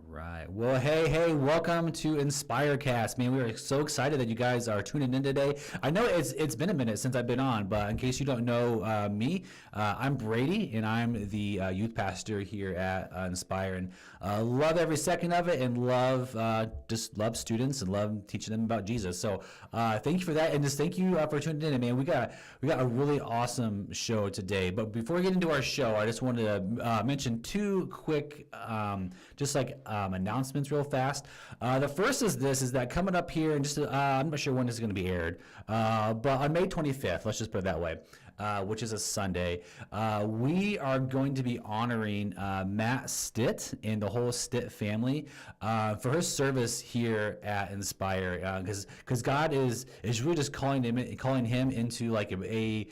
Right. Well, hey, welcome to InspireCast. Man, we are so excited that you guys are tuning in today. I know it's been a minute since I've been on, but in case you don't know me, I'm Brady, and I'm the youth pastor here at Inspire, and love every second of it, and just love students and love teaching them about Jesus. So thank you for that, and just thank you for tuning in. And man, we got a really awesome show today. But before we get into our show, I just wanted to mention two quick, announcements real fast. The first is that coming up here, and just I'm not sure when this is going to be aired, but on May 25th, let's just put it that way, which is a Sunday, we are going to be honoring Matt Stitt and the whole Stitt family for her service here at Inspire, because God is really just calling him into like a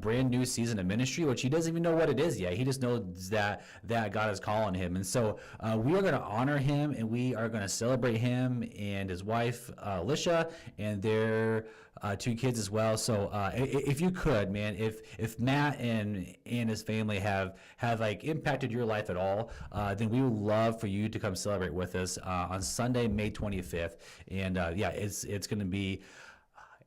brand new season of ministry, which he doesn't even know what it is yet. He just knows that God is calling him, and so we are going to honor him, and we are going to celebrate him and his wife Alicia and their two kids as well. So if you could, man, if Matt and his family have like impacted your life at all, then we would love for you to come celebrate with us on Sunday, May 25th. And it's going to be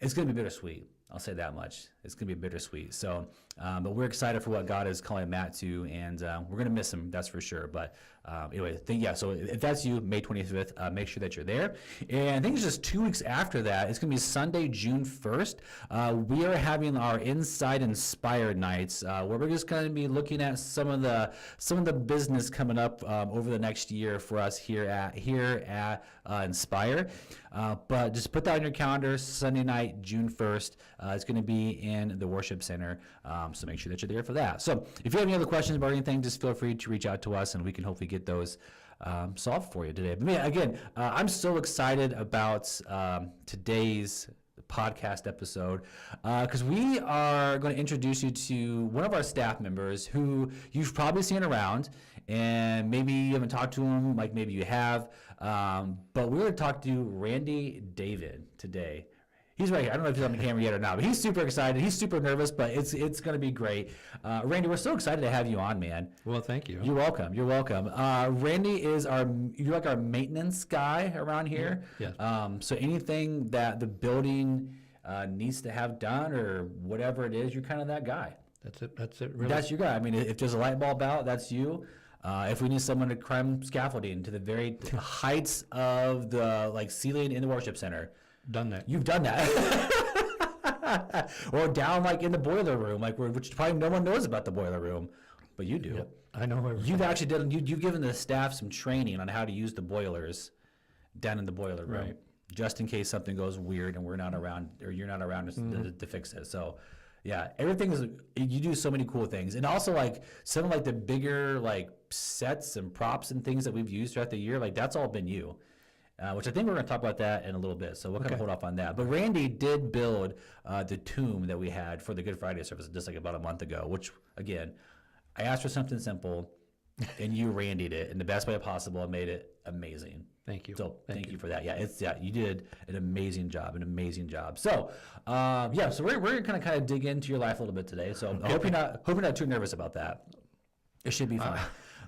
bittersweet. I'll say that much. It's going to be bittersweet. So, but we're excited for what God is calling Matt to, and we're going to miss him, that's for sure. But anyway, so if that's you, May 25th, make sure that you're there. And I think it's just 2 weeks after that, it's going to be Sunday, June 1st. We are having our Inside Inspired nights, where we're just going to be looking at some of the business coming up over the next year for us here at Inspire. But just put that on your calendar, Sunday night, June 1st. It's going to be in the worship center, so make sure that you're there for that. So if you have any other questions about anything, just feel free to reach out to us, and we can hopefully get those solved for you today. But man, again, I'm so excited about today's podcast episode because we are going to introduce you to one of our staff members who you've probably seen around, and maybe you haven't talked to him, like maybe you have, but we're going to talk to Randy David today. He's right here. I don't know if he's on the camera yet or not, but he's super excited. He's super nervous, but it's going to be great. Randy, we're so excited to have you on, man. Well, thank you. You're welcome. Randy is you're like our maintenance guy around here. Yes. So anything that the building needs to have done or whatever it is, you're kind of that guy. That's it. Really. That's your guy. I mean, if there's a light bulb out, that's you. If we need someone to climb scaffolding to the very heights of the ceiling in the worship center. Done that. You've done that. Or down in the boiler room, which probably no one knows about the boiler room, but you do. Yep. I know everything. You've actually you've given the staff some training on how to use the boilers down in the boiler room, right, just in case something goes weird and we're not around or you're not around to fix it. So yeah, you do so many cool things. And also some of the bigger sets and props and things that we've used throughout the year, that's all been you. Which I think we're going to talk about that in a little bit, so we'll kind of hold off on that. But Randy did build the tomb that we had for the Good Friday service just about a month ago, which, again, I asked for something simple, and you Randy'd it in the best way possible and made it amazing. Thank you. So thank you for that. Yeah, you did an amazing job. So so we're going to kind of dig into your life a little bit today. So I hope you're not too nervous about that. It should be fine.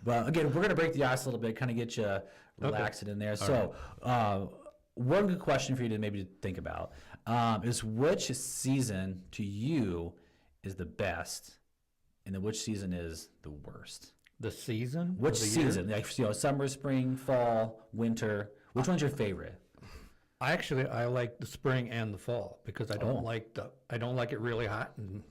But again, we're going to break the ice a little bit, kind of get you relaxed in there. So one good question for you to maybe think about is which season to you is the best and then which season is the worst? The season? Which season? Summer, spring, fall, winter. Which one's your favorite? I like the spring and the fall because I don't like it really hot, and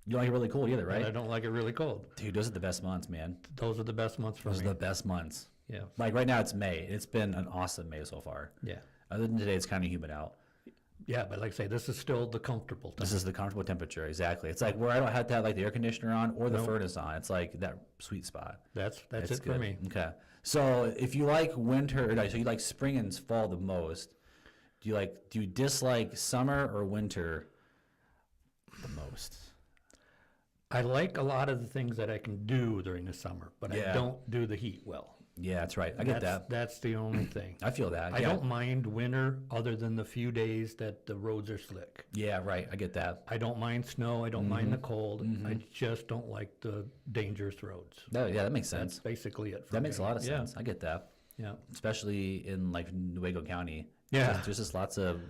you don't like it really cold either, right? And I don't like it really cold. Dude, those are the best months, man. Those are the best months for me. Those are the best months. Yeah. Right now it's May. It's been an awesome May so far. Yeah. Other than today, it's kind of humid out. Yeah, but like I say, this is still the comfortable temperature. This is the comfortable temperature, exactly. It's where I don't have to have the air conditioner on or the furnace on. It's that sweet spot. That's it good for me. Okay. So if you like winter, so you like spring and fall the most, do you dislike summer or winter the most? I like a lot of the things that I can do during the summer, but I don't do the heat well. Yeah, that's right. I get that. That's the only thing. I feel that. I don't mind winter other than the few days that the roads are slick. Yeah, right. I get that. I don't mind snow. I don't mind the cold. I just don't like the dangerous roads. Yeah, that makes sense. That's basically it for That me. makes a lot of sense. I get that. Yeah. especially in like Nuevo County. Yeah. There's just lots of,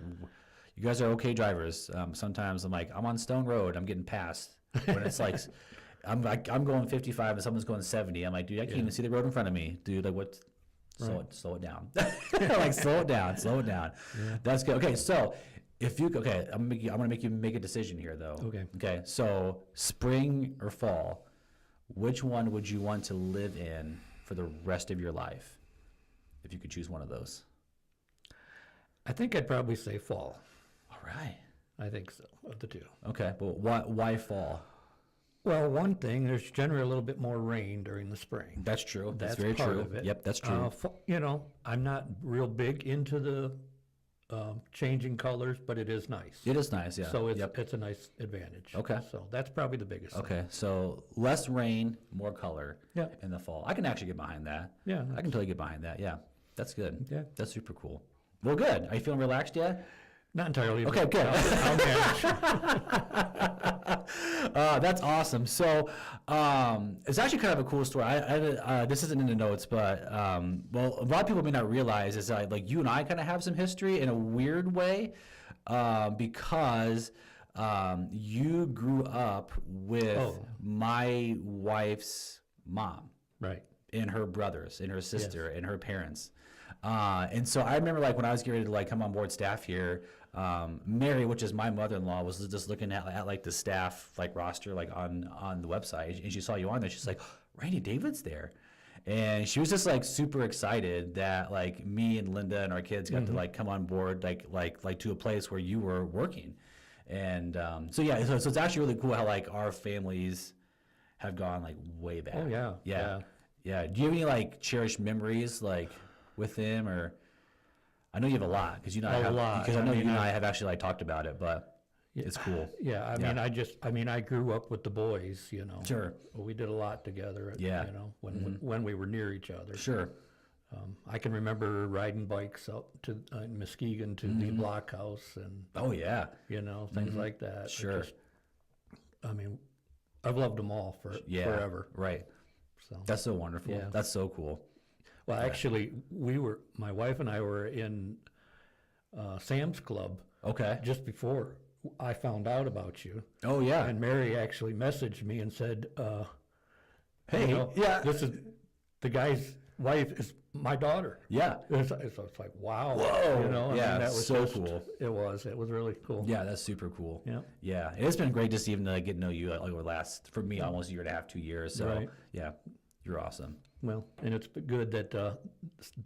you guys are okay drivers. Sometimes I'm like, I'm on Stone Road, I'm getting passed. When it's like, I'm going 55 and someone's going 70. I'm like, dude, I can't even see the road in front of me. Dude, like what? Slow it down. Like slow it down. Yeah. That's good. Okay, so if you okay, I'm gonna make you make a decision here though. Okay. Okay. So spring or fall, which one would you want to live in for the rest of your life, if you could choose one of those? I think I'd probably say fall. All right. I think so, of the two. Okay, but why fall? Well, one thing, there's generally a little bit more rain during the spring. That's true. That's That's very part true. of it. Yep, that's true. You know, I'm not real big into the changing colors, but it is nice. It is nice, yeah. So it's Yep. it's a nice advantage. Okay. So that's probably the biggest thing. Okay, so less rain, more color Yeah. in the fall. I can actually get behind that. Yeah. I can totally get behind that. Yeah, that's good. Yeah. That's super cool. Well, good. Are you feeling relaxed yet? Not entirely. Okay, but good. I'll manage. That's awesome. So it's actually kind of a cool story. This isn't in the notes, but well, a lot of people may not realize is that like you and I kind of have some history in a weird way because you grew up with my wife's mom. Right. And her brothers, and her sister, and her parents. And so I remember like when I was getting ready to like come on board staff here, Mary, which is my mother-in-law, was just looking at like the staff like roster like on the website, and she saw you on there. She's like, Randy David's there. And she was just like super excited that like me and Linda and our kids got to like come on board like to a place where you were working. And so it's actually really cool how like our families have gone like way back. Oh, yeah. Yeah. Do you have any like cherished memories like with him, or I know you have a lot because you know because I know you and I have actually like talked about it, but it's cool. Yeah, I mean, I grew up with the boys, you know. Sure. We did a lot together. Yeah. You know, when we were near each other. Sure. I can remember riding bikes up to Muskegon to the blockhouse and Oh yeah. you know things like that. Sure. I mean, I've loved them all forever. Right. So That's so wonderful. Yeah. That's so cool. well, actually, my wife and I were in Sam's Club Okay. just before I found out about you. Oh yeah. And Mary actually messaged me and said, Hey, you know, yeah. this is the guy's wife is my daughter. Yeah. It's like, wow. Whoa. You know, I Yeah, mean, that was so just, cool. It was really cool. Yeah, that's super cool. Yeah. Yeah, it's been great just even to get to know you like over the last, for me, almost a year and a half, 2 years. So Right. yeah, you're awesome. Well, and it's good that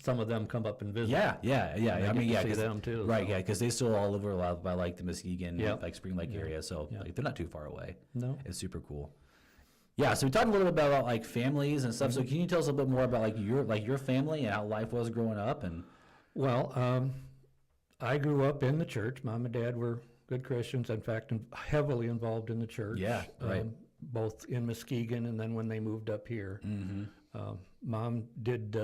some of them come up and visit. Yeah. And I I mean, get yeah, to see 'cause- them too. right. so. Yeah, because they still all over a lot by like the Muskegon, Yep. like Spring Lake area. So Yeah. like, they're not too far away. No. It's super cool. Yeah, so we talked a little bit about like families and stuff. So can you tell us a little bit more about like your family and how life was growing up? And Well, I grew up in the church. Mom and Dad were good Christians. In fact, heavily involved in the church. Yeah, right. Both in Muskegon and then when they moved up here. Mom did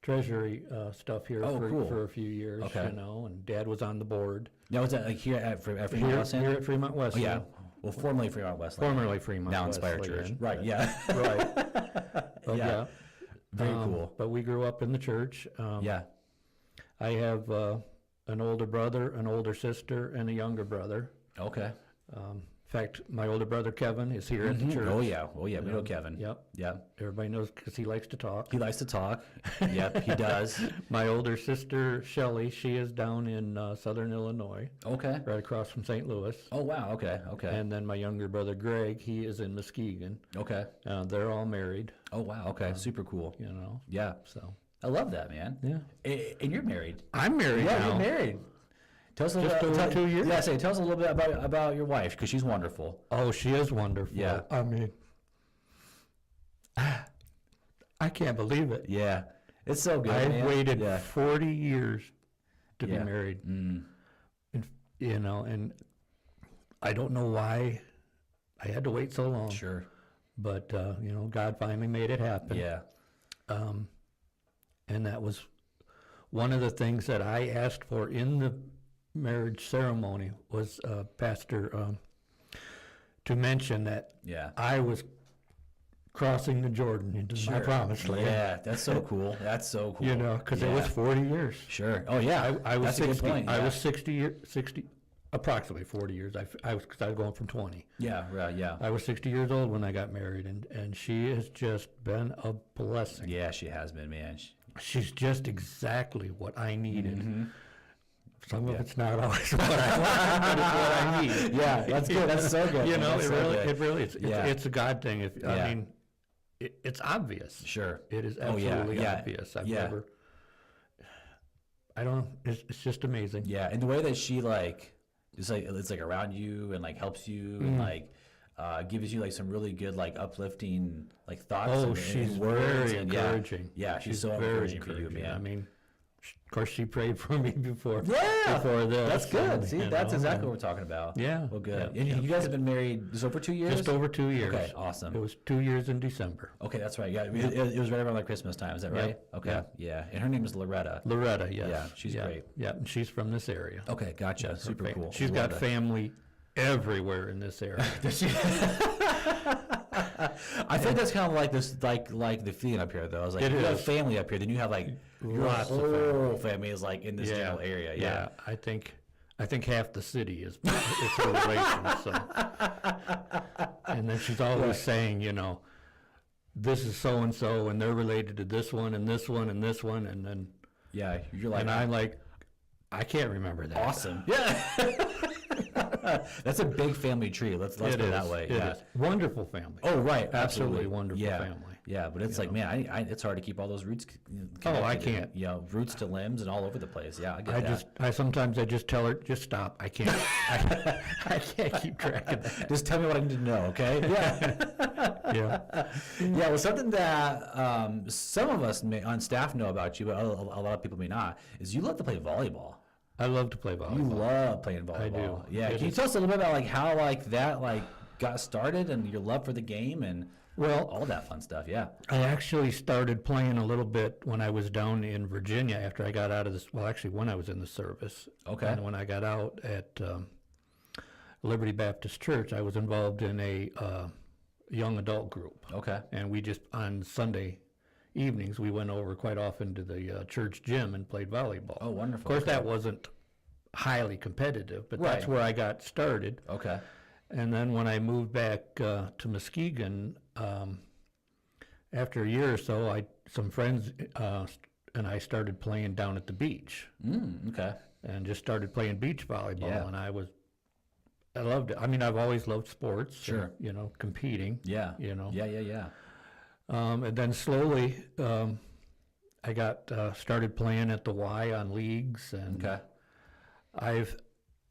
treasury stuff here cool. for a few years, Okay. you know, and Dad was on the board. now was that like here at Fremont Here Westland? at Fremont Oh Westland. yeah, well formerly Fremont Westland. Formerly Fremont Now Inspire Wesleyan, Church. Right. but- Yeah. Right. But Yeah. Very um, cool. But we grew up in the church. Yeah. I have an older brother, an older sister, and a younger brother. Okay. In fact, my older brother Kevin is here at the church. Oh yeah. We know Kevin. Yep. Yeah. Everybody knows because he likes to talk. He likes to talk. Yep, he does. My older sister Shelley, she is down in southern Illinois, Okay. right across from St. Louis. Oh wow. Okay. Okay. And then my younger brother Greg, he is in Muskegon. Okay. They're all married, Oh wow. Okay. Super cool. you know. Yeah. So I love that, man. yeah, And you're married. I'm married Yeah, now. you're married. Tell us a Just little over tell- 2 years? Yeah, tell us a little bit about your wife because she's wonderful. Oh, she is wonderful. Yeah. I mean, I can't believe it. Yeah. It's so good. I've man. waited Yeah. 40 years to Yeah. be married. Mm. And, you know, and I don't know why I had to wait so long. Sure. But, you know, God finally made it happen. Yeah. And that was one of the things that I asked for in the marriage ceremony was Pastor to mention that Yeah. I was crossing the Jordan into my promised land. Yeah, that's so cool. That's so cool. You know, because it was 40 years. Sure. Oh yeah. I was that's a 60. good point. I yeah. was 60, approximately 40 years. I was, because I was going from 20. Yeah. Right. Yeah. I was 60 years old when I got married, and she has just been a blessing. Yeah, she has been, man. She's just exactly what I needed. Mm-hmm. Some of it's not always what I want, but it's what I need. Yeah, that's good. That's so good. You man. know, That's so good. it really is. Yeah. It's a God thing. If Yeah. I mean, it's obvious. Sure. It is Oh, yeah, absolutely yeah, obvious. I've yeah. never. I don't know. It's just amazing. Yeah, and the way that she like, it's like around you and like helps you and like gives you like some really good like uplifting like thoughts. Oh, and she's words very and, encouraging. Yeah, she's so very encouraging for you, encouraging. man. I mean, of course, she prayed for me before. Yeah, before this. that's good. and, See, you that's know, exactly and what we're talking about. Yeah. Well, good. Yeah, And yeah. you guys have been married just over 2 years? Just over 2 years. Okay, awesome. It was 2 years in December. Okay, that's right. Yeah, it was right around like Christmas time. Is that right? Yep. Okay, Yep. yeah. And her name is Loretta. Loretta, yes. Yeah, she's great. Yeah, and she's from this area. Okay, gotcha. Super cool. She's Love got it. family everywhere in this area. I think that's kind of like this, like the feeling up here, though. I was like, It if you have is. family up here, then you have like your Lots of whole family is like in this general area. Yeah. I think half the city is her relation. So. And then she's always saying, you know, this is so and so, and they're related to this one and this one and this one, and then Yeah, you're like, and I'm like, I can't remember that. awesome. Yeah. That's a big family tree. Let's put it that way. It Yeah. is. Wonderful family. Oh, right. Absolutely wonderful yeah. family. Yeah, but it's like, man, it's hard to keep all those roots. Oh, I connected and, can't. You know, roots to limbs and all over the place. Yeah, I get I that. sometimes just tell her, just stop. I can't, I can't keep track of that. Just tell me what I need to know, okay? Yeah. Yeah. Yeah, well, something that some of us on staff know about you, but a lot of people may not, is you love to play volleyball. I love to play volleyball. You love playing volleyball. I do. Yeah. It Can you is- tell us a little bit about like how like that like got started and your love for the game and Well, all that fun stuff? Yeah. I actually started playing a little bit when I was down in Virginia after I got out of this. Well, actually, when I was in the service. Okay. And when I got out at Liberty Baptist Church, I was involved in a young adult group. Okay. And we just, on Sunday evenings, we went over quite often to the church gym and played volleyball. Oh, wonderful. Of course, Okay. that wasn't highly competitive, but Right. that's where I got started. Okay. And then when I moved back to Muskegon, after a year or so, some friends and I started playing down at the beach Okay. and just started playing beach volleyball. Yeah. And I loved it. I mean, I've always loved sports. Sure. And, you know, competing. Yeah. You know. Yeah. And then slowly, I got started playing at the Y on leagues, and Okay.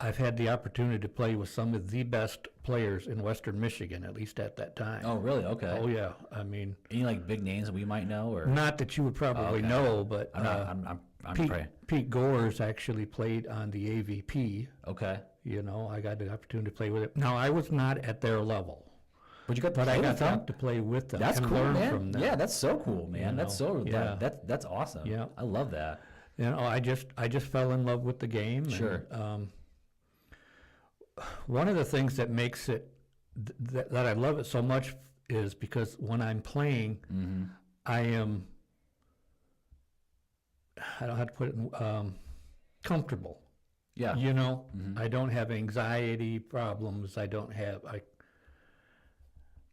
I've had the opportunity to play with some of the best players in Western Michigan, at least at that time. Oh, really? Okay. Oh yeah, I mean, Any like big names that we might know or? not that you would probably Okay. know, but I'm not. I'm Pete, praying. Pete Gores actually played on the AVP. Okay. You know, I got the opportunity to play with it. Now I was not at their level, But you got to but play I with got to play with them. That's and cool, learn man. from them. Yeah, that's so cool, man. You That's know, so yeah. that's awesome. Yeah. I love that. You know, I just fell in love with the game. Sure. And, one of the things that makes it that I love it so much is because when I'm playing, Mm-hmm. I am, I don't know how to put it, comfortable. Yeah. You know, Mhm. I don't have anxiety problems. I don't have,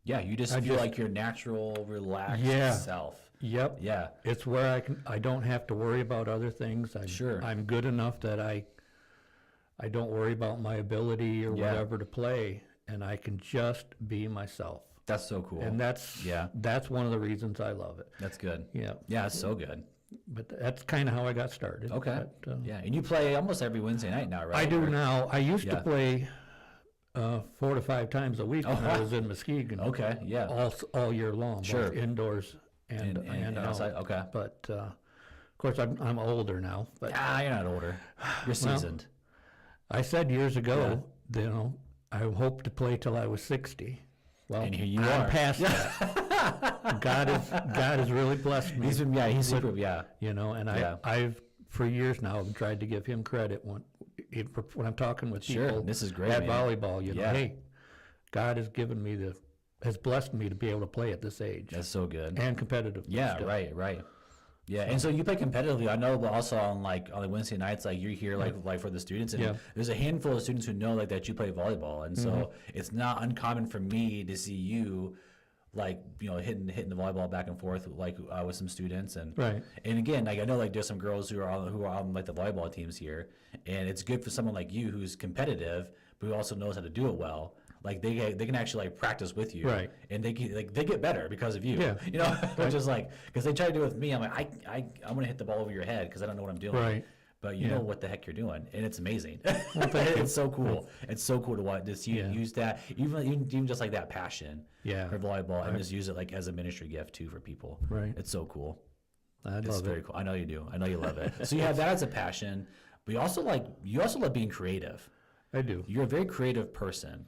Yeah, you just I feel just- like your natural, relaxed Yeah. self. yep. Yeah. It's where I don't have to worry about other things. Sure. I'm good enough that I don't worry about my ability or Yeah. whatever to play, and I can just be myself. That's so cool. And that's one of the reasons I love it. That's good. Yeah. Yeah, it's so good. But that's kind of how I got started. Okay. But, Yeah, and you play almost every Wednesday night now, right? I do Or- now. I used Yeah. to play 4 to 5 times a week Oh, when I wow. was in Muskegon. Okay. Yeah. All year long, Sure. both indoors and And out. outside. Okay. But of course, I'm older now. But Ah, you're not older. You're seasoned. I said years ago, you know, I hope to play till I was 60. Well, And here you I'm are. past that. God has really blessed me. He's super. Yeah. You know, and Yeah. I've for years now have tried to give him credit when I'm talking with Sure, people this is great, at man. volleyball. You know, Yeah. hey, God has given me has blessed me to be able to play at this age That's so good. and competitive. Yeah, still. right. Yeah, and so you play competitively. I know, but also on the Wednesday nights, like you're here like for the students, and Yeah. there's a handful of students who know like that you play volleyball, and so it's not uncommon for me to see you like hitting the volleyball back and forth like with some students, and Right. and again, like I know like there's some girls who are on like the volleyball teams here, and it's good for someone like you who's competitive but who also knows how to do it well. Like they can actually like practice with you, Right. And they get better because of you, Yeah. Which is like because they try to do it with me. I'm like I'm gonna hit the ball over your head because I don't know what I'm doing, Right. But you know what the heck you're doing, and it's amazing. It's so cool. It's so cool to see you use that, even just like that passion, Yeah. for volleyball, and just use it like as a ministry gift too for people. Right. It's so cool. I It's love very it. cool. I know you do. I know you love it. So you have that as a passion, but you also love being creative. I do. You're a very creative person,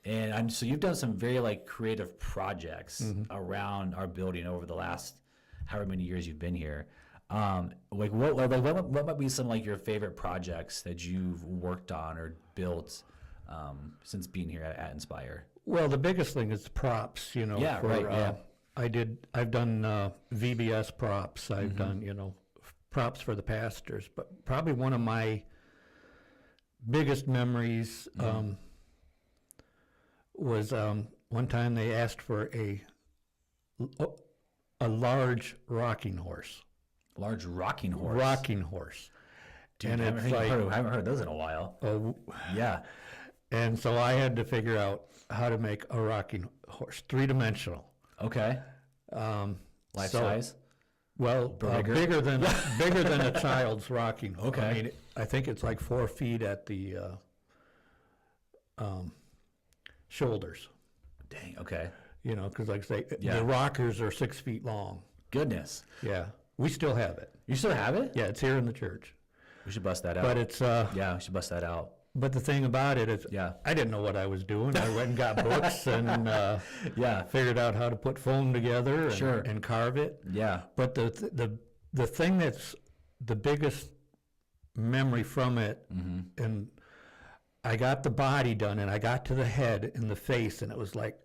and so you've done some very like creative projects around our building over the last however many years you've been here. Like what might be some like your favorite projects that you've worked on or built since being here at Inspire? Well, the biggest thing is the props, Yeah, for, right, yeah. I've done VBS props. I've done, props for the pastors, but probably one of my biggest memories was one time they asked for a large rocking horse. Large rocking horse. Rocking horse. Dude, and I it's haven't heard those in a while. Yeah. And so I had to figure out how to make a rocking horse, 3-dimensional. Okay. Life size. Well, bigger than a child's rocking horse. Okay. I mean, I think it's like 4 feet at the shoulders. Dang. Okay. Because like I say, Yeah. the rockers are 6 feet long. Goodness. Yeah, we still have it. You still have it? Yeah, it's here in the church. We should bust that out. But it's Yeah, we should bust that out. but the thing about it is, Yeah. I didn't know what I was doing. I went and got books and Yeah. figured out how to put foam together and, Sure. and carve it. Yeah. But the thing that's the biggest memory from it, and I got the body done, and I got to the head and the face, and it was like,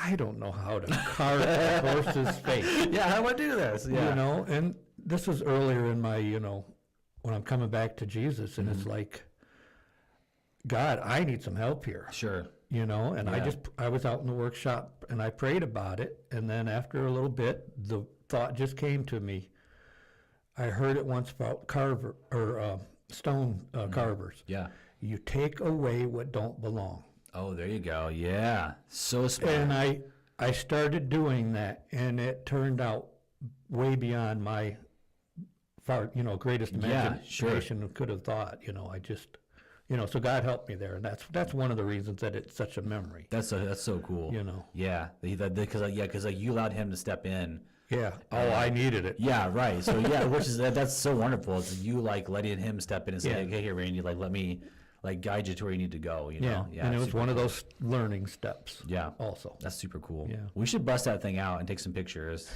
I don't know how to carve a horse's face. Yeah, how would I do this? Yeah. And this was earlier in my, when I'm coming back to Jesus, and it's like, God, I need some help here. Sure. And Yeah. I was out in the workshop and I prayed about it, and then after a little bit the thought just came to me. I heard it once about stone carvers. Yeah. You take away what don't belong. Oh, there you go. Yeah. So smart. And I started doing that, and it turned out way beyond my greatest Yeah, sure. imagination could have thought. I just so God helped me there, and that's one of the reasons that it's such a memory. That's so cool. Yeah. Because you allowed him to step in. Yeah. Oh, I needed it. Yeah. Right. So yeah, that's so wonderful. It's you like letting him step in and say, Yeah. "Okay, here, Randy, like let me like guide you to where you need to go." Yeah. And it was one of those learning steps. Yeah. Also. That's super cool. Yeah. We should bust that thing out and take some pictures.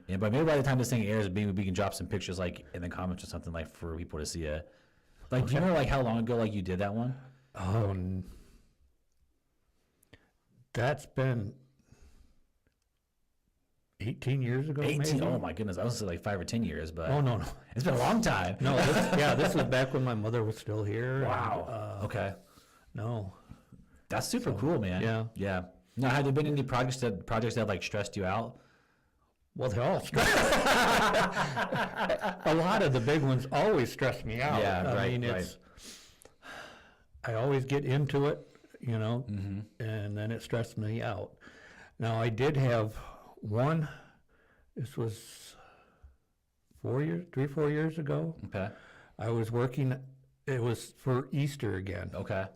And but maybe by the time this thing airs, maybe we can drop some pictures like in the comments or something like for people to see it. Like, do you know like how long ago like you did that one? Oh, that's been 18 years ago, 18. maybe? Oh my goodness, I was gonna say like 5 or 10 years, but Oh, no. it's been a long time. No, this was back when my mother was still here. Wow. And, Okay. No. That's super cool, man. yeah. Yeah. Now, have there been any projects that like stressed you out? Well, they all stress. A lot of the big ones always stress me out. Yeah, I mean, right. I always get into it, Mm-hmm. and then it stressed me out. Now, I did have one, this was 4 years ago. Okay. I was working, it was for Easter again. Okay.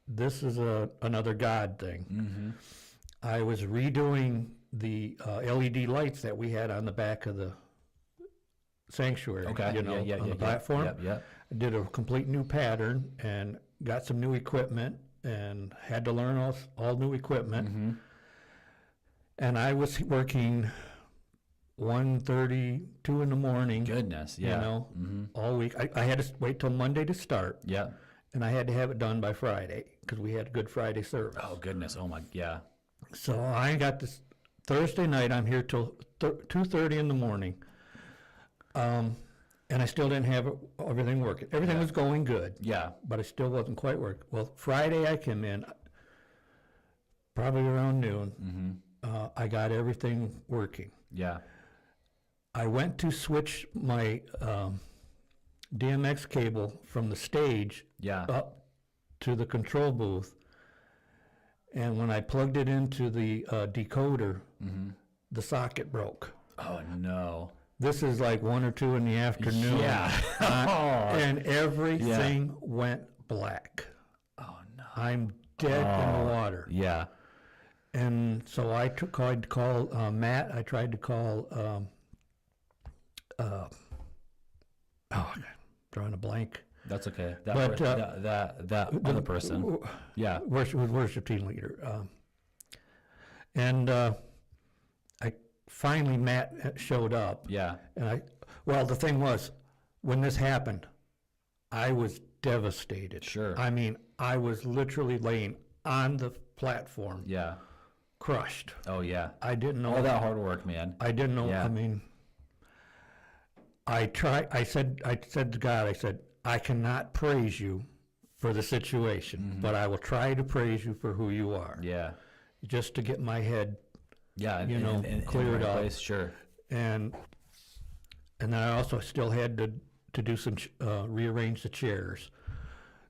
This is another God thing. Mm-hmm. I was redoing the LED lights that we had on the back of the sanctuary, Okay. on the platform. Yep. I did a complete new pattern and got some new equipment and had to learn all new equipment. Mm-hmm. And I was working 1:30, 2 in the morning, Goodness. Yeah. Mm-hmm. all week. I had to wait till Monday to start, Yep. and I had to have it done by Friday because we had a Good Friday service. Oh goodness. Oh my. Yeah. So I got this Thursday night. I'm here till 2:30 in the morning, and I still didn't have everything working. Everything was going good, Yeah. but I still wasn't quite working. Well, Friday I came in, probably around noon. I got everything working. Yeah. I went to switch my DMX cable from the stage Yeah. up to the control booth, and when I plugged it into the decoder, the socket broke. Oh no. This is like 1 or 2 in the afternoon. Yeah. And everything went black. Oh no. I'm dead in the water. Yeah. And so I tried to call Matt. I tried to call, drawing a blank. That's okay. That But, that other person. Yeah. Worship team leader. And I finally, Matt showed up. Yeah. And well, the thing was, when this happened, I was devastated. Sure. I mean, I was literally laying on the platform, Yeah. crushed. Oh yeah. I didn't know. All that hard work, man. I didn't know. Yeah. I mean, I said to God, I said, I cannot praise you for the situation, but I will try to praise you for who you are. Yeah. Just to get my head, Yeah. cleared the right up. place, sure. and then I also still had to do some rearrange the chairs.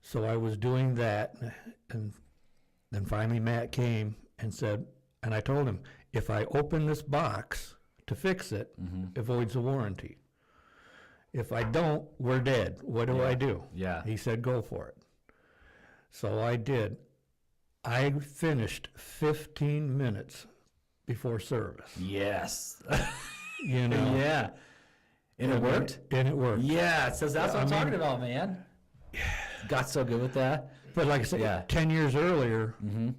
So I was doing that, and then finally Matt came and said, and I told him, if I open this box to fix it, it voids the warranty. If I don't, we're dead. What do I do? Yeah. He said, go for it. So I did. I finished 15 minutes before service. Yes. You know? Yeah. And it worked? And it worked. Yeah. So that's what I'm talking about, man. Got so good with that. But like I said, Yeah. 10 years earlier,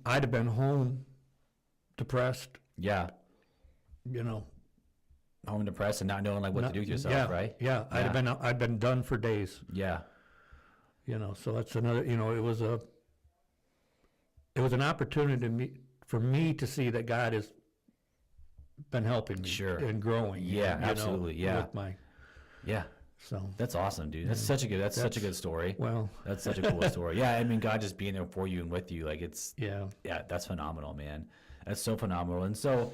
I'd have been home, depressed, Yeah. you know. Home depressed and not knowing like what to do with yourself, yeah, right? Yeah, I'd been done for days, Yeah. you know. So that's another, you know, it was an opportunity for me to see that God has been helping me Sure. and growing. Yeah, you know, absolutely, yeah. With my, Yeah. so, That's awesome, dude. That's such a good story. well, That's such a cool story. Yeah, I mean, God just being there for you and with you, like yeah. that's phenomenal, man. That's so phenomenal. And so,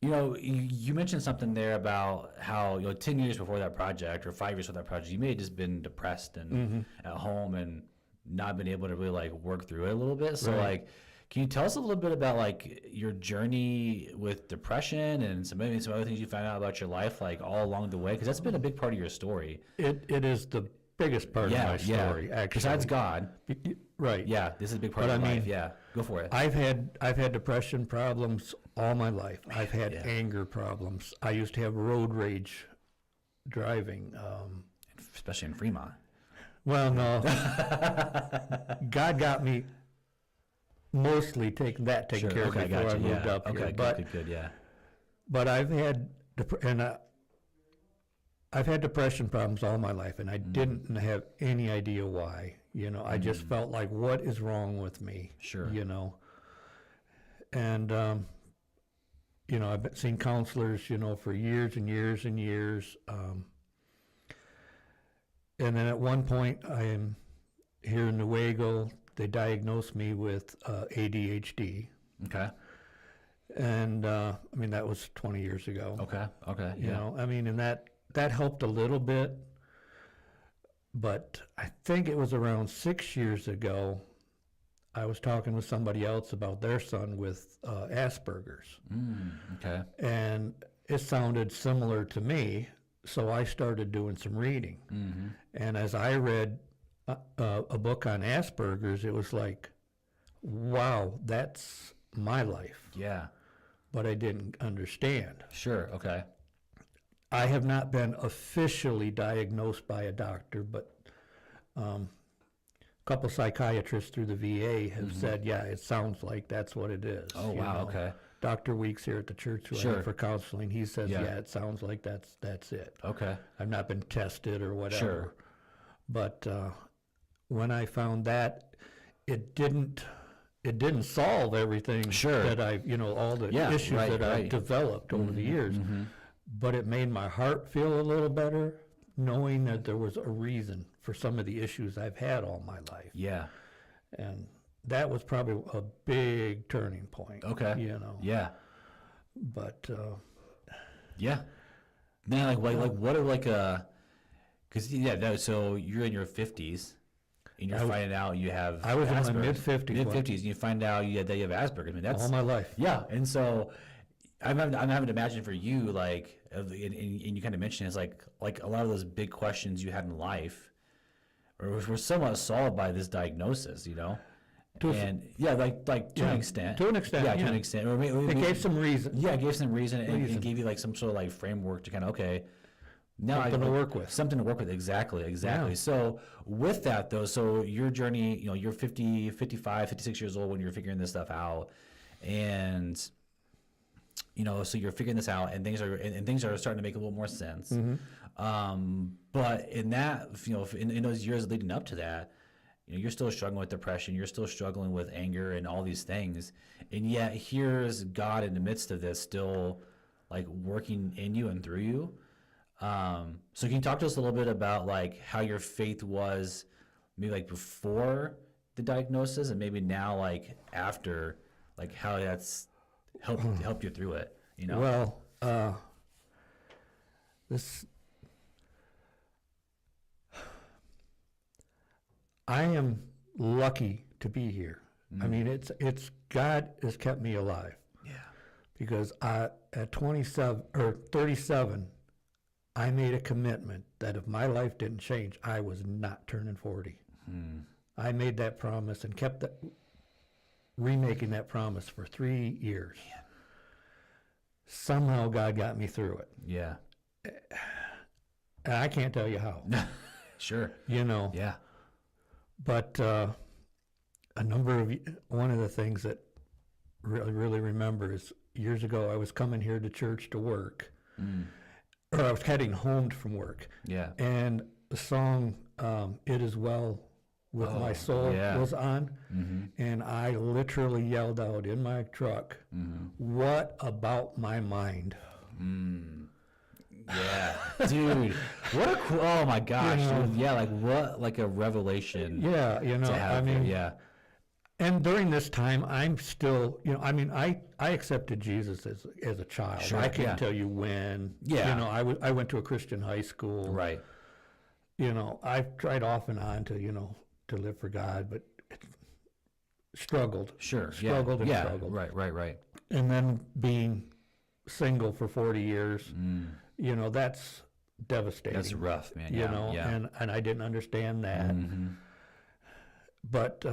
you know, you mentioned something there about how, 10 years before that project or 5 years before that project, you may have just been depressed and at home and not been able to really like work through it a little bit. So Right. like, can you tell us a little bit about like your journey with depression and maybe some other things you found out about your life, like all along the way? Because that's been a big part of your story. It is the biggest part of my story, actually. Besides God. Right. Yeah, this is a big part But of your I mean, life. Yeah, go for it. I've had depression problems all my life. I've had yeah. anger problems. I used to have road rage driving. Especially in Fremont. Well, no. God got me mostly taken care of before I moved up here. Okay, good, yeah. But I've had I've had depression problems all my life, and I didn't have any idea why. You know, I just felt like, what is wrong with me? Sure. You know, and you know, I've seen counselors, you know, for years and years and years. And then at one point, I am here in Newaygo. They diagnosed me with ADHD. Okay. And I mean, that was 20 years ago. Okay. You Yeah. know, I mean, and that helped a little bit. But I think it was around 6 years ago, I was talking with somebody else about their son with Asperger's. Okay. And it sounded similar to me, so I started doing some reading. And as I read a book on Asperger's, it was like, wow, that's my life. Yeah. But I didn't understand. Sure. Okay. I have not been officially diagnosed by a doctor, but a couple psychiatrists through the VA have said, yeah, it sounds like that's what it is. Oh, you wow. know. Okay. Dr. Weeks here at the church who I Sure. have for counseling, he says, Yeah. yeah, it sounds like that's it. Okay. I've not been tested or whatever. Sure. But when I found that, it it didn't solve everything Sure. that I, all the Yeah, issues right, that I right. developed over the years. But it made my heart feel a little better knowing that there was a reason for some of the issues I've had all my life. Yeah. And that was probably a big turning point. Okay. Yeah. But Yeah. Now, like what are because so you're in your 50s, and you're finding out you have. I was in my Asperger's. mid-50s. Mid-50s, and you find out that you have Asperger's. I mean, that's all my life. yeah. And so I'm having to imagine for you, like, and you kind of mentioned it's like a lot of those big questions you had in life were somewhat solved by this diagnosis, And to an extent. To an extent, Yeah, to an extent. Or It gave some reason. Yeah, it gave some reason and gave you like some sort of like framework to kind of, okay, now Something to work with. Something to work with, exactly. Yeah. So with that though, so your journey, you're 50, 55, 56 years old when you're figuring this stuff out, and so you're figuring this out, and things are starting to make a little more sense. But in that, in those years leading up to that, you're still struggling with depression, you're still struggling with anger and all these things, and yet here's God in the midst of this, still like working in you and through you. So can you talk to us a little bit about like how your faith was, maybe like before the diagnosis, and maybe now like after, like how that's helped you through it? Well, I am lucky to be here. I mean, it's God has kept me alive. Yeah. Because at 27 or 37, I made a commitment that if my life didn't change, I was not turning 40. I made that promise and kept remaking that promise for 3 years. Man. Somehow God got me through it. Yeah. And I can't tell you how. Sure. Yeah. But one of the things that really remember is years ago I was coming here to church to work, or I was heading home from work. Yeah. And the song "It Is Well with My Soul" was on, and I literally yelled out in my truck, "What about my mind?" Yeah, dude, what a cool! Oh my gosh, dude. Yeah, like a revelation. Yeah, to have there, yeah. And during this time, I'm still, I accepted Jesus as a child. Sure, I can't tell you when. Yeah. I went to a Christian high school. Right. I've tried off and on to, to live for God, but struggled. Sure. Struggled and yeah. struggled. Right. And then being single for 40 years, that's devastating. That's rough, man. Yeah. And I didn't understand that. But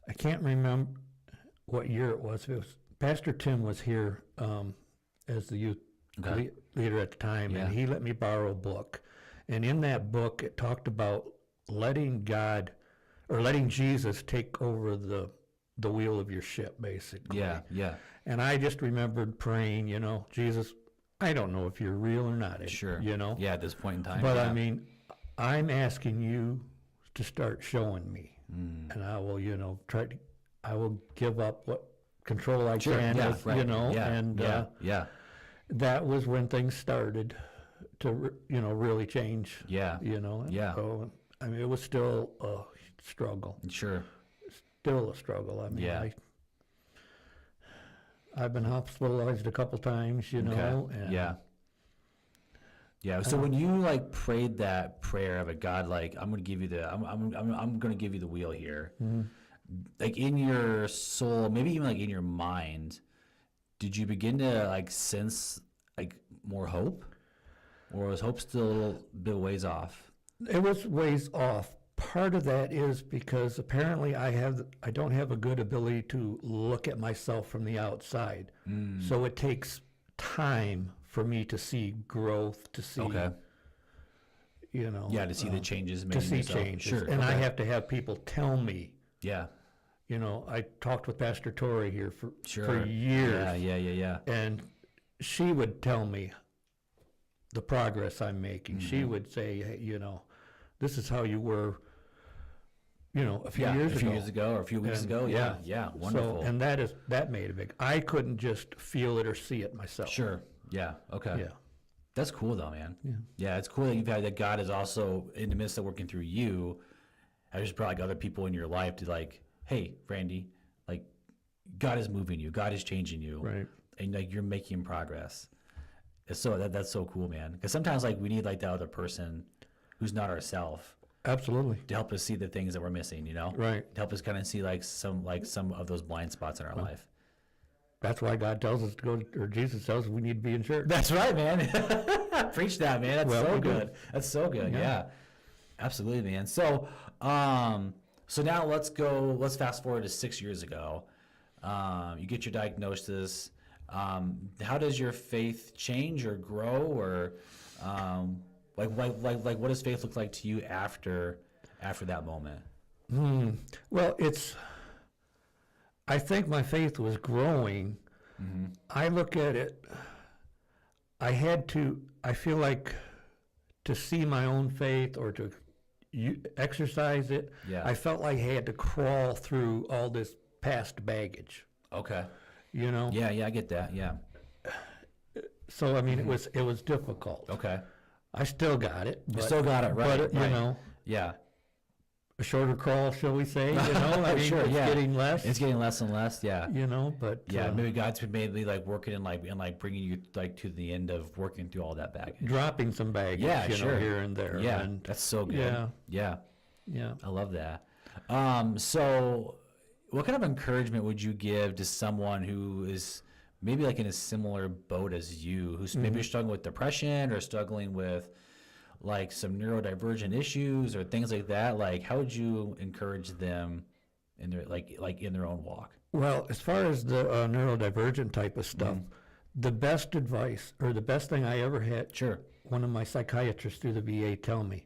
I can't remember what year it was. Pastor Tim was here as the youth leader at the time, and he let me borrow a book. And in that book, it talked about letting Jesus take over the wheel of your ship, basically. Yeah. And I just remembered praying, Jesus, I don't know if you're real or not. Sure. Yeah, at this point in time. But I mean, I'm asking you to start showing me. And I will, I will give up what control I can, that was when things started to, really change. Yeah. So, I mean, it was still a struggle. Sure. Still a struggle. I mean, I've been hospitalized a couple times, And Yeah. So when you prayed that prayer of a God, I'm going to give you I'm going to give you the wheel here. Like in your soul, maybe even in your mind, did you begin to sense more hope, or was hope still a little bit ways off? It was ways off. Part of that is because apparently I don't have a good ability to look at myself from the outside. So it takes time for me to see growth, to see, to see the changes. To see changes. Sure. And I have to have people tell me. Yeah. I talked with Pastor Tori here for years. Yeah. And she would tell me the progress I'm making. She would say, hey, this is how you were a few years ago. or a few weeks And, ago. Yeah, wonderful. So, and that made a big. I couldn't just feel it or see it myself. Sure. Yeah. Okay. Yeah. That's cool though, man. Yeah. Yeah, it's cool that you've had that God is also in the midst of working through you. I just brought like other people in your life to like, hey, Randy, like God is moving you, God is changing you, Right. and like you're making progress. It's so that's so cool, man. Because sometimes like we need like that other person who's not ourselves Absolutely. to help us see the things that we're missing. Right. To help us kind of see like some of those blind spots in our life. That's why God tells us to go, or Jesus tells us we need to be in church. That's right, man. Preach that, man. That's Well, so we do. good. That's so good. Yeah. Absolutely, man. So, so now let's fast forward to 6 years ago. You get your diagnosis. How does your faith change or grow, or like what does faith look like to you after that moment? Well, I think my faith was growing. I look at it, I feel like to see my own faith or to exercise it, Yeah. I felt like I had to crawl through all this past baggage, Okay. Yeah, I get that. Yeah. So, I mean, it was difficult. Okay. I still got it. You still got it, right? But, right. Yeah. a shorter crawl, shall we say, I mean, Sure, it's yeah. getting less. It's getting less and less. Yeah. But Yeah, maybe God's been mainly like working and like bringing you like to the end of working through all that baggage. dropping some baggage, Yeah, sure. here and there. Yeah, And that's so good. Yeah. Yeah, yeah. I love that. So what kind of encouragement would you give to someone who is maybe like in a similar boat as you, who's maybe struggling with depression or struggling with like some neurodivergent issues or things like that? Like, how would you encourage them in their like in their own walk? Well, as far as the neurodivergent type of stuff, the best advice or the best thing I ever had, Sure. one of my psychiatrists through the VA tell me,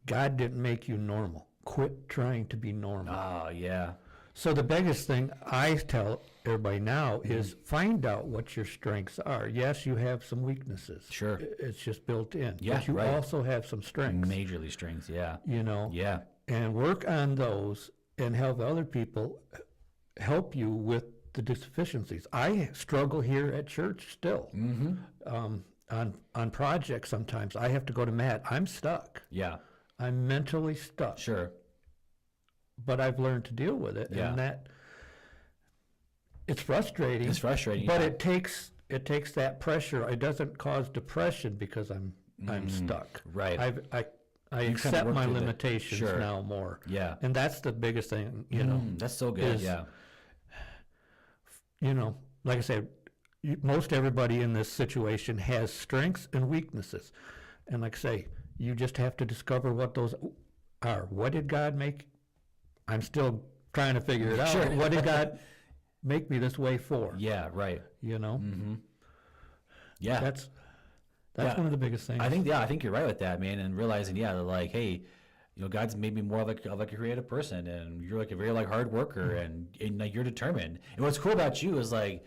God didn't make you normal. Quit trying to be normal. Oh, yeah. So the biggest thing I tell everybody now is find out what your strengths are. Yes, you have some weaknesses. Sure. It's just built in. Yeah, but you right. also have some strengths, Majorly strings. Yeah. Yeah. Yeah. And work on those and have other people help you with the deficiencies. I struggle here at church still. On projects sometimes. I have to go to Matt. I'm stuck. Yeah. I'm mentally stuck. Sure. But I've learned to deal with it. Yeah. And it's frustrating. It's frustrating. But yeah. it takes that pressure. It doesn't cause depression because I'm stuck. Right. I kinda accept work my through the- limitations sure. now more. Yeah. And that's the biggest thing, That's so good. is- Yeah. Like I said, most everybody in this situation has strengths and weaknesses. And like I say, you just have to discover what those are. What did God make? I'm still trying to figure it out. Sure. What did God make me this way for? Yeah. Right. Yeah. That's Yeah. one of the biggest things. I think you're right with that, man. And realizing, that, like, hey, God's made me more of a creative person, and you're like a very like hard worker, and like you're determined. And what's cool about you is like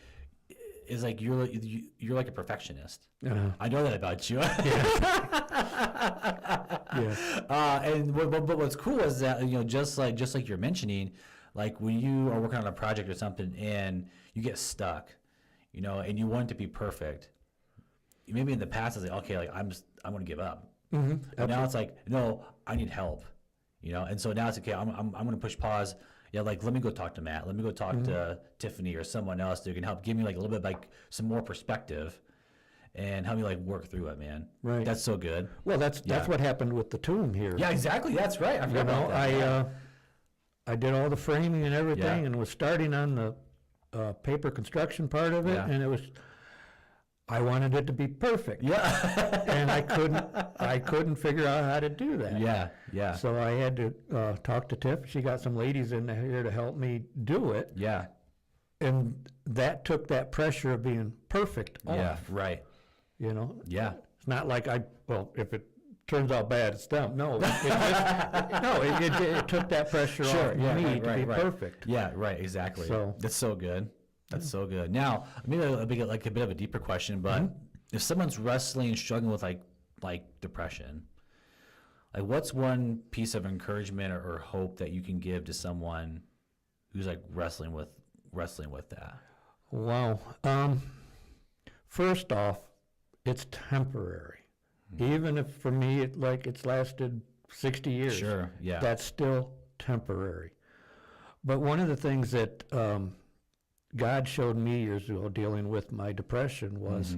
you're like a perfectionist. I know that about you. And but what's cool is that just like you're mentioning, like when you are working on a project or something and you get stuck, and you want it to be perfect. Maybe in the past it's like, okay, like I'm going to give up. And now it's like, no, I need help. And so now it's okay. I'm going to push pause. Yeah, like let me go talk to Matt. Let me go talk to Tiffany or someone else who can help give me like a little bit like some more perspective, and help me like work through it, man. Right. That's so good. Well, that's what happened with the tomb here. Yeah, exactly. That's right. I forgot about that. I did all the framing and everything, Yeah. and was starting on the paper construction part of it, Yeah. and I wanted it to be perfect. Yeah. And I couldn't figure out how to do that. Yeah. Yeah. So I had to talk to Tiff. She got some ladies in here to help me do it, Yeah. and that took that pressure of being perfect off. Yeah. Right. Yeah. It's not like if it turns out bad, it's them. No, it took that pressure off me to be perfect. Yeah. Right. Exactly. So- that's so good. That's so good. Now, maybe a bit of a deeper question, but if someone's wrestling and struggling with like depression, Like, what's one piece of encouragement or hope that you can give to someone who's like wrestling with that? Wow. First off, it's temporary. Even if for me it's lasted 60 years. Sure. Yeah. That's still temporary. But one of the things that God showed me years ago dealing with my depression was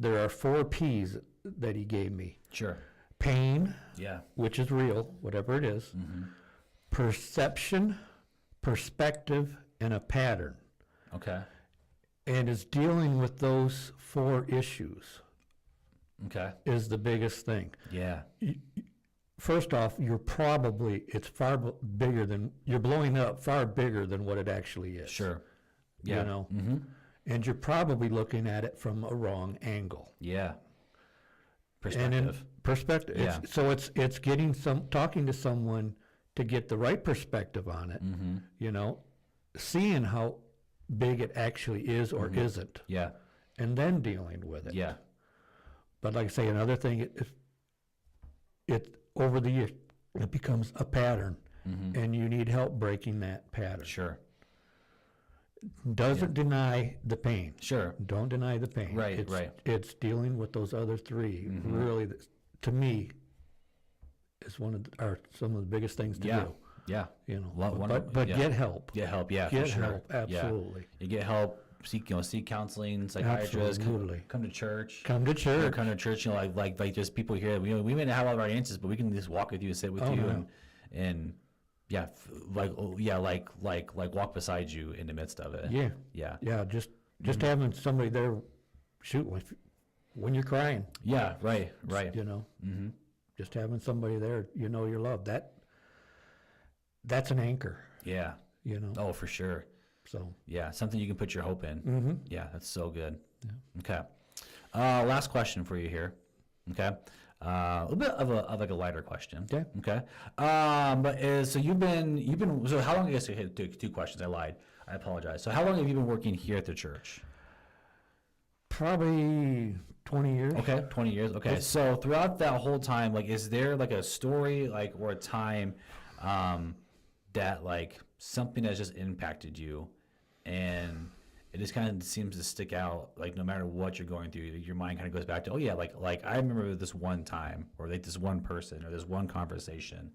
there are 4 P's that he gave me. Sure. Pain, Yeah. which is real, whatever it is. Perception, perspective, and a pattern. Okay. And it's dealing with those 4 issues Okay. is the biggest thing. Yeah. First off, it's far bigger than, you're blowing up far bigger than what it actually is. Sure. Yeah. You know? And you're probably looking at it from a wrong angle. Yeah. And in Perspective. perspective, Yeah. so it's getting talking to someone to get the right perspective on it, you know, seeing how big it actually is or isn't, Yeah. and then dealing with it. Yeah. But like I say, another thing, if it over the years, it becomes a pattern, and you need help breaking that pattern. Sure. Doesn't deny the pain. Sure. Don't deny the pain. Right, right. It's dealing with those other 3. Really, to me, is are some of the biggest things to Yeah. do. Yeah. You know, One but yeah. get help. Get help. Yeah. Get for sure. help. Absolutely. Yeah. You get help. Seek counseling, psychiatrists. Absolutely. Come to church. Come to You know, church. come to church. You know, like just people here. We may not have all of our answers, but we can just walk with you and sit with you no. and yeah, like walk beside you in the midst of it. Yeah. Yeah. Yeah. Just having somebody there, shoot, when you're crying. Yeah. Right. Right. You know. Just having somebody there, you know, you're loved. That's an anchor. Yeah. You know. Oh, for sure. So. Yeah, something you can put your hope in. Yeah, that's so good. Yeah. Okay. Last question for you here. Okay. A little bit of like a lighter question. Okay. Okay. So you've been so how long? I guess I had 2 questions. I lied. I apologize. So how long have you been working here at the church? Probably 20 years. Okay, 20 years. Okay. So throughout that whole time, like, is there like a story, like, or a time that like something has just impacted you and it just kind of seems to stick out, like no matter what you're going through, your mind kind of goes back to, oh yeah, like I remember this one time, or like this one person, or this one conversation.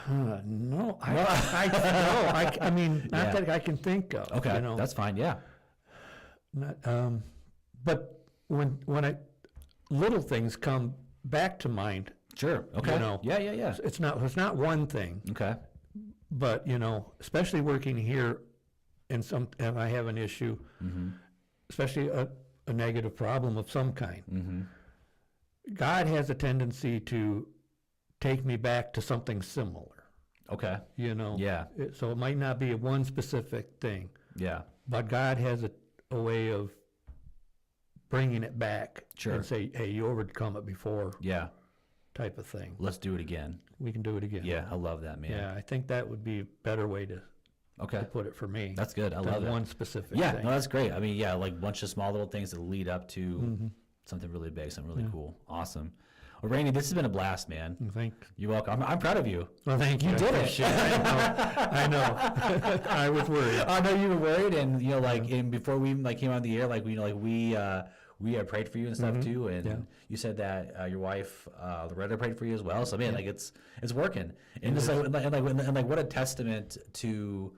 No, I mean, not Yeah. that I can think of. Okay, You know, that's fine. Yeah. not, but when little things come back to mind, Sure. Okay. You know. Yeah. it's not one thing, Okay. but you know, especially working here, and if I have an issue, especially a negative problem of some kind, God has a tendency to take me back to something similar. Okay. You know. Yeah. So it might not be one specific thing, Yeah. but God has a way of bringing it back Sure. and say, hey, you overcome it before, Yeah. type of thing. Let's do it again. We can do it again. Yeah. I love that, man. Yeah, I think that would be a better way to Okay. put it for me. That's good. I than love that. one specific Yeah, thing. no, that's great. I mean, yeah, like a bunch of small little things that lead up to something really big, something really cool. Awesome. Well, Randy, this has been a blast, man. You're welcome. I'm proud of you. Well, thank you. You did it. Appreciate I know. I was worried. I know you were worried, and you know, like, and before we like came on the air, like we prayed for you and stuff too, and you said that your wife Loretta prayed for you as well. So man, like it's working, and just like what a testament to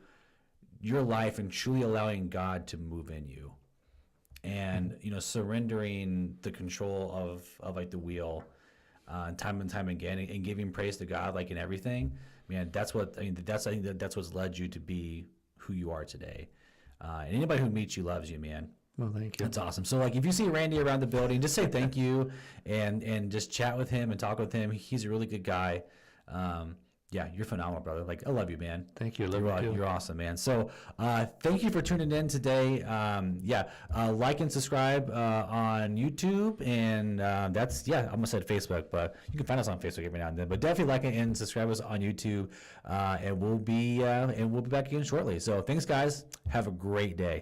your life and truly allowing God to move in you, and you know, surrendering the control of like the wheel, time and time again, and giving praise to God like in everything. Man, I think that's what's led you to be who you are today. And anybody who meets you loves you, man. Well, thank you. That's awesome. So like if you see Randy around the building, just say thank you and just chat with him and talk with him. He's a really good guy. Yeah, you're phenomenal, brother. Like, I love you, man. Thank you. Love you too. You're awesome, man. So thank you for tuning in today. Like and subscribe on YouTube, and I almost said Facebook, but you can find us on Facebook every now and then. But definitely like and subscribe us on YouTube, and we'll be back again shortly. So thanks, guys. Have a great day.